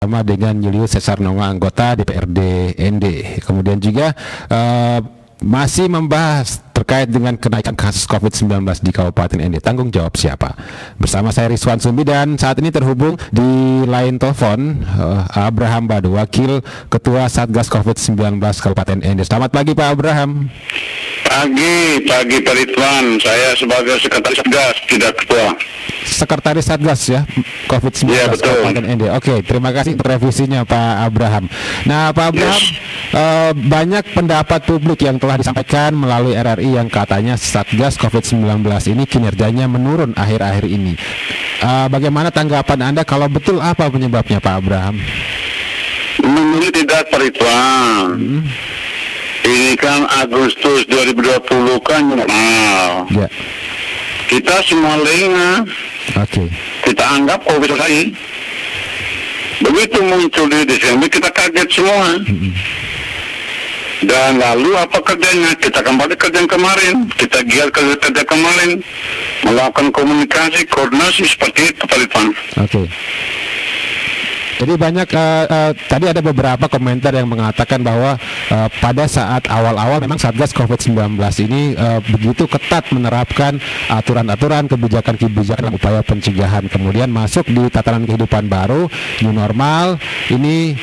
bersama dengan Julius Cesar Nonga, anggota DPRD ND. Kemudian juga masih membahas terkait dengan kenaikan kasus COVID-19 di Kabupaten ND. Tanggung jawab siapa? Bersama saya Rizwan Sumbi, dan saat ini terhubung di line telepon Abraham Badu, Wakil Ketua Satgas COVID-19 Kabupaten ND. Selamat pagi Pak Abraham. Pagi Pak Ridwan. Saya sebagai Sekretaris Satgas, tidak Ketua. Sekretaris Satgas ya, COVID-19 ya, Kabupaten ND. Oke, terima kasih untuk revisinya Pak Abraham. Nah Pak Abraham, banyak pendapat publik yang telah disampaikan melalui RRI yang katanya Satgas COVID-19 ini kinerjanya menurun akhir-akhir ini. Bagaimana tanggapan Anda, kalau betul apa penyebabnya Pak Abraham? Menurut tidak Pak Ridwan. Ini kan Agustus 2020 kan normal. Ya. Kita semua lengah. Oke. Kita anggap COVID selesai. Begitu muncul di Desember kita kaget semua. Dan lalu apa kerjanya? Kita kembali kerja yang kemarin. Kita giat kerja kemarin, melakukan komunikasi, koordinasi seperti itu Pak Ridwan. Oke. Jadi banyak tadi ada beberapa komentar yang mengatakan bahwa pada saat awal-awal memang Satgas COVID-19 ini begitu ketat menerapkan aturan-aturan, kebijakan-kebijakan dalam upaya pencegahan. Kemudian masuk di tatanan kehidupan baru, new normal, ini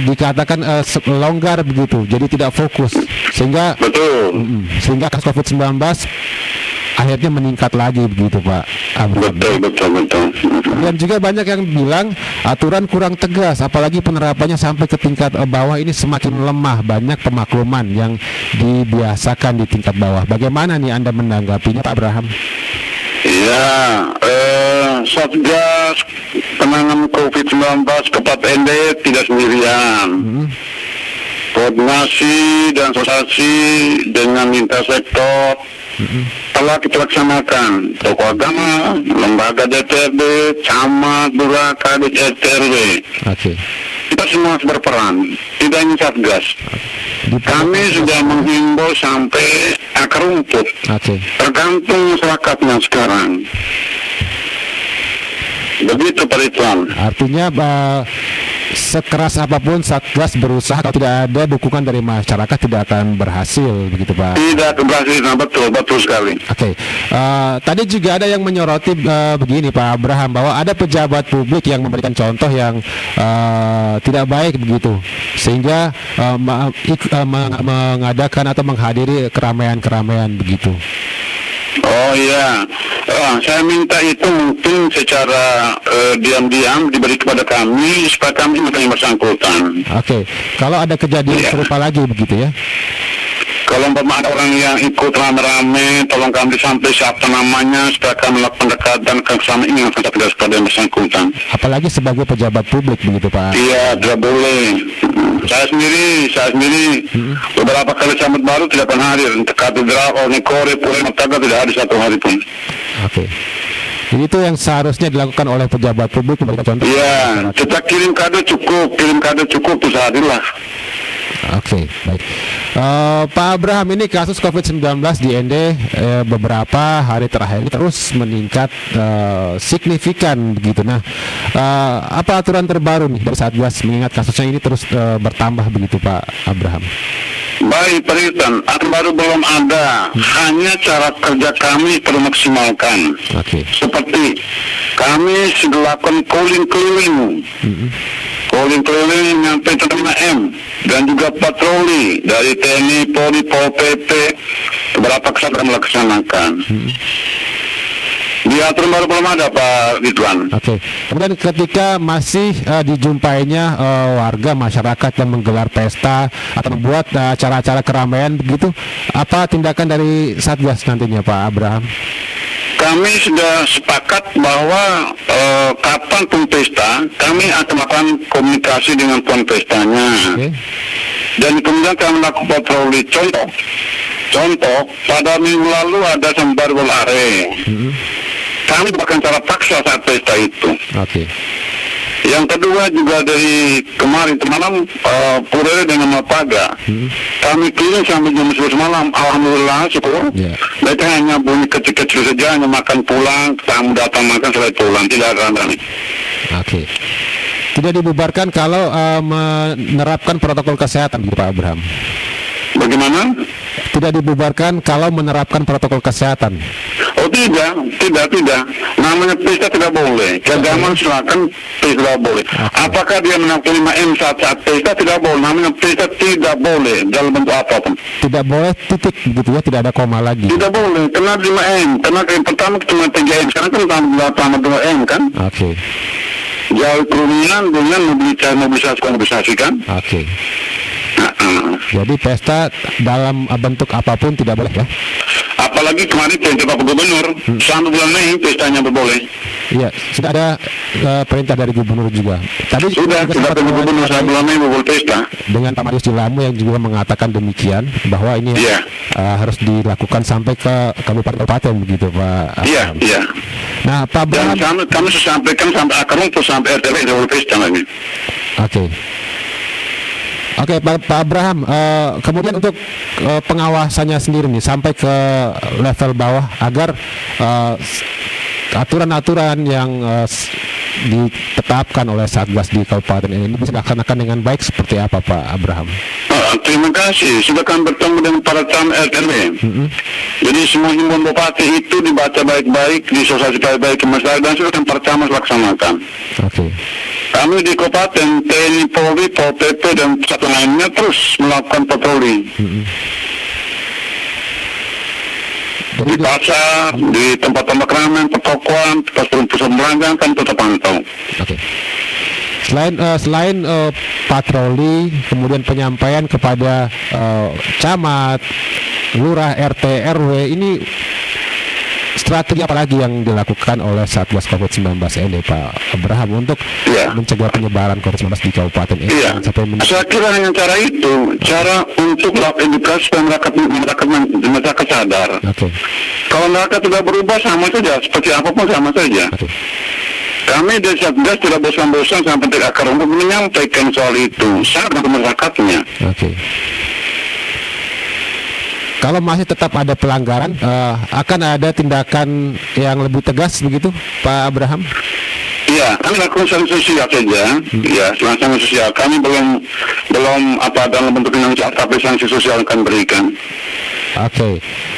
dikatakan longgar begitu, jadi tidak fokus. Sehingga kasus COVID-19 akhirnya meningkat lagi begitu Pak Abraham. Betul. Dan juga banyak yang bilang aturan kurang tegas, apalagi penerapannya sampai ke tingkat bawah ini semakin lemah. Banyak pemakluman yang dibiasakan di tingkat bawah. Bagaimana nih Anda menanggapinya Pak Abraham? Ya, Satgas penanganan COVID-19 Kabupaten ND tidak sendirian. Koordinasi dan sosialisasi dengan lintas sektor telah kita laksanakan. Tokoh agama, lembaga DPRD, camat, lurah, kadis, RT/RW. Kita semua harus berperan, tidak hanya Satgas. Kami sudah menghimbau sampai akar rumput. Tergantung masyarakatnya sekarang. Begitu Pak Ridwan. Artinya sekeras apapun Satgas berusaha, kalau tidak ada dukungan dari masyarakat tidak akan berhasil, begitu Pak? Tidak berhasil, betul sekali. Tadi juga ada yang menyoroti begini Pak Abraham, bahwa ada pejabat publik yang memberikan contoh yang tidak baik begitu, sehingga mengadakan atau menghadiri keramaian-keramaian begitu. Oh iya, saya minta itu mungkin secara diam-diam diberi kepada kami supaya kami yang bersangkutan. Kalau ada kejadian serupa lagi begitu ya? Kalau ada orang yang ikut rame-rame, tolong kami sampai siapa namanya supaya kami melakukan pendekatan sama ini yang tidak kepada yang bersangkutan. Apalagi sebagai pejabat publik begitu Pak? Iya, tidak boleh. Saya sendiri beberapa kali sambut baru tidak pernah hadir. Katedral, Onikore, Pura Mataga tidak hadir satu hari pun. Jadi itu yang seharusnya dilakukan oleh pejabat publik memberikan contoh. Iya, kita kirim kado cukup itu hadirlah. Baik. Pak Abraham, ini kasus COVID-19 di ND beberapa hari terakhir ini terus meningkat signifikan begitu. Nah, apa aturan terbaru nih dari Satgas mengingat kasusnya ini terus bertambah begitu Pak Abraham? Baik Pak Ridwan, aturan baru belum ada, hanya cara kerja kami perlu maksimalkan. Seperti kami sudah lakukan calling keliling sampai 5M, dan juga patroli dari TNI, Polri, Pol PP, beberapa kesatuan melaksanakan. Di aturan baru belum ada Pak Ridwan. Kemudian ketika masih dijumpainya warga masyarakat yang menggelar pesta atau membuat acara-acara keramaian begitu, apa tindakan dari Satgas nantinya Pak Abraham? Kami sudah sepakat bahwa kapan pun pesta, kami akan melakukan komunikasi dengan tuan pestanya. Dan kemudian kami melakukan patroli. Contoh, pada minggu lalu ada sembar bolare. Kami bahkan cara paksa saat pesta itu. Yang kedua juga dari kemarin malam Purere dengan Mataga. Kami keliling sampai jam 11 malam. Alhamdulillah syukur. Mereka hanya bunyi kecil-kecil saja, hanya makan pulang, tamu datang makan selesai pulang, tidak ada. Tidak dibubarkan kalau menerapkan protokol kesehatan, Pak Abraham. Bagaimana? Tidak dibubarkan kalau menerapkan protokol kesehatan. Oh tidak. Namanya pesta tidak boleh. Keagamaan silakan, pesta tidak boleh. Apakah dia menaikkan 5M saat pesta? Tidak boleh. Namanya pesta tidak boleh dalam bentuk apapun. Tidak boleh titik begitu ya, tidak ada koma lagi. Tidak boleh. Kena 5M. Karena yang pertama cuma 3M. Sekarang kan tambah 2M kan? Oke. Jauh kerumunan dengan mobilisasi kan? Oke. Jadi pesta dalam bentuk apapun tidak boleh ya? Apalagi kemarin perintah Bapak Gubernur sampai bulan Mei pestanya berboleh. Iya, sudah ada perintah dari Gubernur juga. Tadi sudah perintah Gubernur sampai bulan Mei berboleh pesta. Dengan Pak Madius Jilamu yang juga mengatakan demikian bahwa ini harus dilakukan sampai ke kabupaten begitu Pak. Iya. Nah Pak Abraham, dan kami sampaikan sampai akar rumput sampai RT berboleh pesta lagi. Oke, Pak Abraham, kemudian untuk pengawasannya sendiri nih sampai ke level bawah agar aturan-aturan yang ditetapkan oleh Satgas di Kabupaten ini bisa dilaksanakan dengan baik seperti apa Pak Abraham? Terima kasih, sudah kami bertemu dengan para camat RW. Jadi semua himbauan Bupati itu dibaca baik-baik, disosialisasi baik-baik ke masyarakat dan sudah para camat laksanakan. Kami di Kabupaten, TNI, Polri, Pol PP dan satu lainnya terus melakukan patroli. Di pasar, di tempat-tempat keramaian, pertokoan, pusat perbelanjaan kan tetap pantau. Selain patroli, kemudian penyampaian kepada camat, lurah, RT, RW, ini strategi apa lagi yang dilakukan oleh Satgas COVID-19 ini Pak Abraham untuk mencegah penyebaran COVID-19 di Kabupaten ini? Saya kira dengan cara itu, cara untuk melakukan edukasi supaya masyarakat sadar. Kalau mereka tidak berubah sama saja, seperti apapun sama saja. Kami dari Satgas tidak bosan-bosan sampai di akar rumput menyampaikan soal itu sangat ke masyarakatnya. Kalau masih tetap ada pelanggaran, akan ada tindakan yang lebih tegas begitu, Pak Abraham? Iya, kami lakukan sanksi sosial saja. Ya, sanksi sosial. Kami belum dalam bentuk finansial, tapi sanksi sosial akan berikan.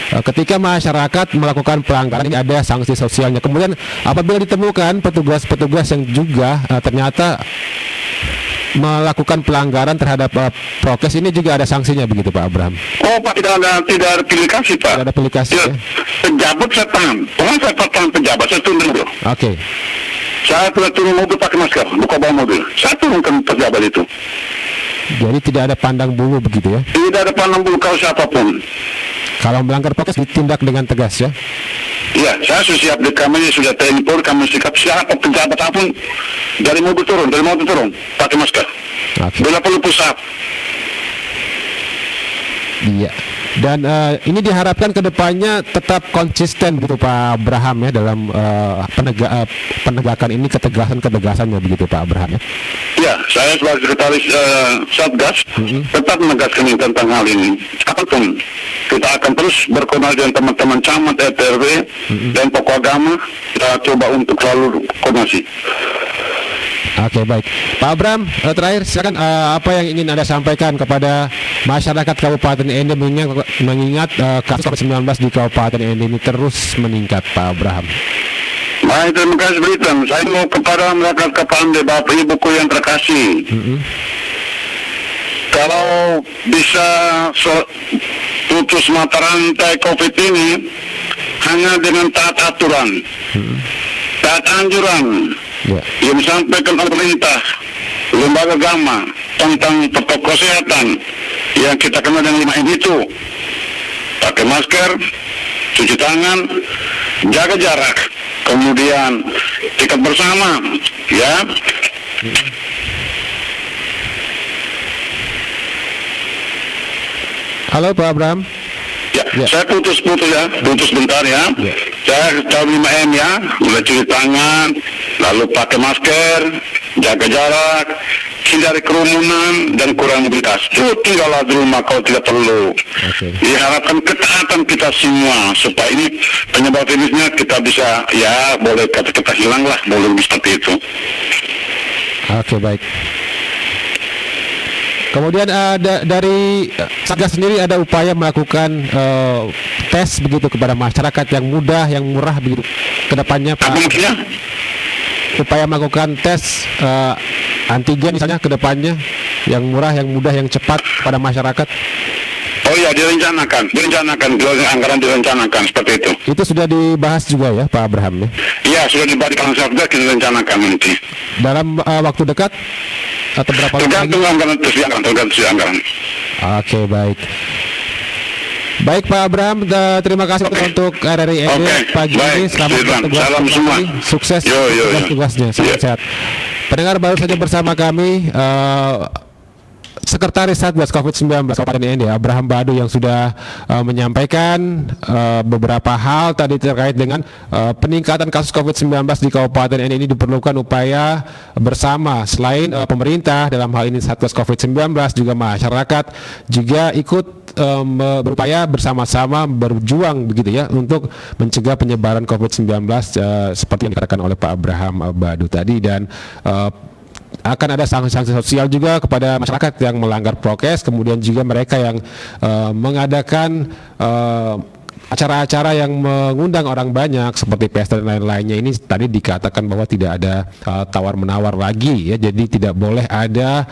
Ketika masyarakat melakukan pelanggaran ini ada sanksi sosialnya. Kemudian apabila ditemukan petugas-petugas yang juga ternyata melakukan pelanggaran terhadap prokes, ini juga ada sanksinya begitu Pak Abraham? Oh Pak, tidak ada aplikasi Pak. Tidak ada aplikasi ya? Pejabat saya tahan. Saya tahan pejabat, saya turun dulu. Saya pernah turun mobil pakai masker, buka bawah mobil. Saya turunkan pejabat itu. Jadi tidak ada pandang bulu begitu ya? Tidak ada pandang bulu kalau siapapun. Kalau melanggar prokes ditindak dengan tegas ya? Iya, saya sudah siap di kami sudah TNI Polri, kami sikap siapa pejabat apapun dari mobil turun, pakai masker. Bila perlu pusat. Iya. Dan ini diharapkan kedepannya tetap konsisten gitu Pak Abraham ya dalam penegakan ini, ketegasannya begitu Pak Abraham ya. Ya, saya sebagai sekretaris Satgas tetap menegaskan tentang hal ini. Apapun kita akan terus berkoordinasi dengan teman-teman camat, RT/RW dan tokoh agama. Kita coba untuk selalu koordinasi. Baik. Pak Abraham, terakhir silakan apa yang ingin Anda sampaikan kepada masyarakat Kabupaten Ende mengingat kasus COVID-19 di Kabupaten Ende ini terus meningkat Pak Abraham. Baik, terima kasih Britan. Saya mau kepada masyarakat Kabupaten Bapak Ibuku yang terkasih. Kalau bisa putus mata rantai COVID ini hanya dengan taat aturan, taat anjuran yang disampaikan oleh pemerintah, lembaga agama tentang protokol kesehatan yang kita kenal dengan 5M itu. Pakai masker, cuci tangan, jaga jarak, kemudian ikat bersama, ya. Halo Pak Abraham. Saya putus bentar ya. Saya tahu 5M ya, mulai cuci tangan, lalu pakai masker, jaga jarak, hindari kerumunan dan kurangi mobilitas. Itu tinggallah di rumah kalau tidak perlu. Diharapkan ketaatan kita semua supaya ini penyebar virusnya kita bisa boleh kata hilang lah, boleh seperti itu. Oke, baik. Kemudian dari Satgas sendiri ada upaya melakukan tes begitu kepada masyarakat yang mudah, yang murah begitu kedepannya, Pak. Upaya melakukan tes antigen misalnya kedepannya yang murah, yang mudah, yang cepat pada masyarakat. Oh iya, direncanakan anggaran direncanakan seperti itu. Itu sudah dibahas juga ya, Pak Abraham ya? Iya, sudah dibahas di Satgas, kita rencanakan nanti. Dalam waktu dekat atau berapa lama lagi? Tergantung anggaran. Oke, baik. Baik Pak Abraham, terima kasih untuk RRI pagi ini. Selamat bertugas kembali, sukses tugas-tugasnya, sehat-sehat. Pendengar, baru saja bersama kami Sekretaris Satgas COVID-19 Kabupaten ND Abraham Badu yang sudah menyampaikan beberapa hal tadi terkait dengan peningkatan kasus COVID-19 di Kabupaten ND ini. Diperlukan upaya bersama selain pemerintah, dalam hal ini Satgas COVID-19, juga masyarakat juga ikut berupaya bersama-sama berjuang begitu ya untuk mencegah penyebaran COVID-19 seperti yang dikatakan oleh Pak Abraham Badu tadi. Dan akan ada sanksi-sanksi sosial juga kepada masyarakat yang melanggar prokes, kemudian juga mereka yang mengadakan acara-acara yang mengundang orang banyak seperti pesta dan lain-lainnya. Ini tadi dikatakan bahwa tidak ada tawar-menawar lagi ya, jadi tidak boleh ada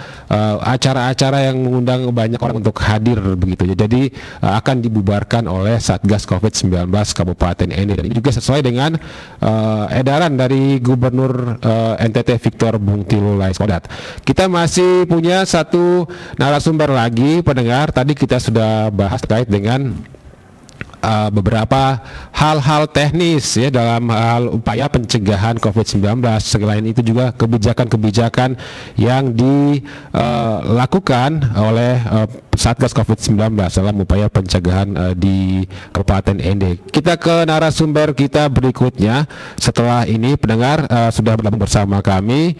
acara-acara yang mengundang banyak orang untuk hadir begitu ya. Jadi akan dibubarkan oleh Satgas COVID-19 Kabupaten ND. Dan ini juga sesuai dengan edaran dari Gubernur NTT Victor Bung Tilu Laiskodat. Kita masih punya satu narasumber lagi, pendengar. Tadi kita sudah bahas terkait dengan beberapa hal-hal teknis ya dalam hal upaya pencegahan COVID-19. Selain itu juga kebijakan-kebijakan yang dilakukan oleh Satgas COVID-19 dalam upaya pencegahan di Kabupaten ND. Kita ke narasumber kita berikutnya. Setelah ini pendengar sudah bergabung bersama kami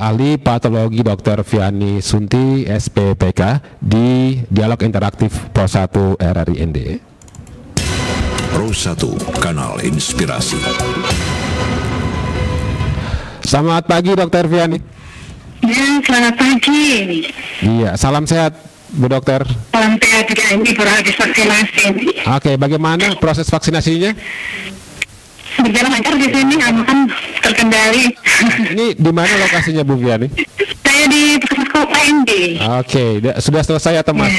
ahli patologi Dr. Viani Sunti SPPK di Dialog Interaktif Pro 1 RRI ND. Pro 1, kanal inspirasi. Selamat pagi Dr. Viani. Ya, selamat pagi. Iya, salam sehat Bu Dokter. Salam sehat juga, ini baru habis vaksinasi. Oke, bagaimana proses vaksinasinya? Berjalan lancar di sini, aman, terkendali. Ini di mana lokasinya Bu Viani? Saya di Puskesmas KND. Oke, sudah selesai atau masih?